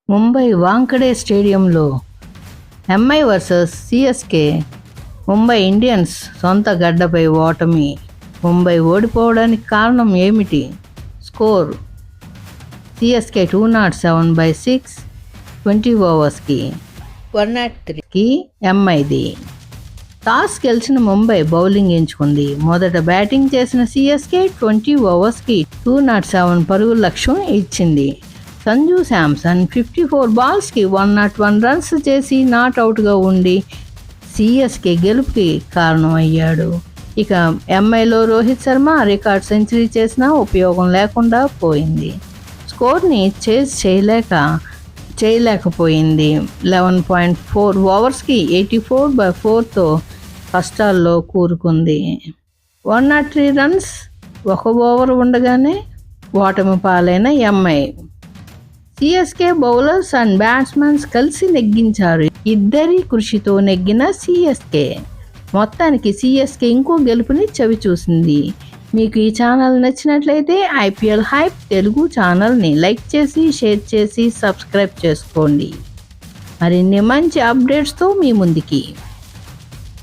ముంబై వాంఖడే స్టేడియంలో MI versus CSK. Mumbai Indians సొంత గడ్డపై ఓటమి. ముంబై ఓడిపోవడానికి కారణం ఏమిటి? Score CSK 207/6 20 ఓవర్స్కి 103కి ఎంఐది. టాస్ గెలిచిన ముంబై బౌలింగ్ ఎంచుకుంది. మొదట బ్యాటింగ్ చేసిన సిఎస్కే 20 ఓవర్స్కి 207 పరుగుల లక్ష్యం ఇచ్చింది. సంజు శాంసన్ 54 బాల్స్కి 101 రన్స్ చేసి నాట్అవుట్గా ఉండి సిఎస్కే గెలుపుకి కారణమయ్యాడు. ఇక ఎంఐలో రోహిత్ శర్మ రికార్డ్ సెంచరీ చేసినా ఉపయోగం లేకుండా పోయింది. స్కోర్ని చేజ్ చేయలేకపోయింది. 11.4 ఓవర్స్కి 84/4తో కష్టాల్లో కూరుకుంది. 103 రన్స్ 1 ఓవర్ ఉండగానే ఓటమి పాలైన MI. CSK bowlers and batsmen కలిసి నెగ్గించారు. ఇద్దరి కృషితో నెగ్గిన సిఎస్కే మొత్తానికి సిఎస్కే ఇంకో గెలుపుని చవి చూసింది. మీకు ఈ ఛానల్ నచ్చినట్లయితే ఐపీఎల్ హైప్ తెలుగు ఛానల్ని లైక్ చేసి షేర్ చేసి సబ్స్క్రైబ్ చేసుకోండి. మరిన్ని మంచి అప్డేట్స్తో మీ ముందుకి.